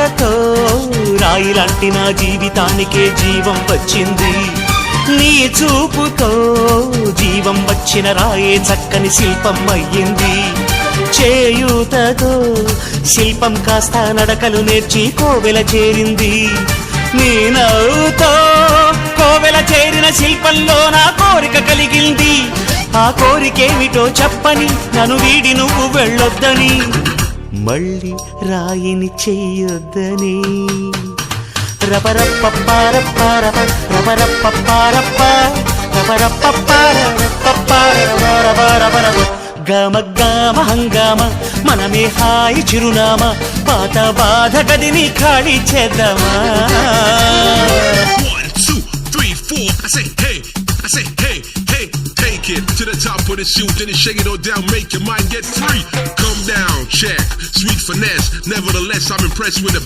చూపులతో రాయిలాంటి నా జీవితానికే జీవం వచ్చింది. నీ చూపుతో జీవం వచ్చిన రాయే చక్కని శిల్పం అయ్యింది. చేయూతతో శిల్పం కాస్త నడకలు నేర్చి కోవెల చేరింది. నీ నవ్వుతో కోవెల చేరిన శిల్పంలో నా కోరిక కలిగింది. ఆ కోరికేమిటో చెప్పని నన్ను వీడి నువ్వు వెళ్ళొద్దని, మళ్ళీ రాయిని చెయ్యొద్దని. రపరప్పపారప్పారప రపరప్పపారప్ప రపరప్పపారపపారపపారపపారపపారప గమ గమ హంగామ మనమే హాయి చిరునామా, పాత బాధ గదిని ఖాళీ చేద్దామా. 1 2 3 4 I say hey, I say hey, hey, take it to the top of the shoot, then you shake it all down, make your mind get free. Come down, check, sweet finesse. Nevertheless, I'm impressed with the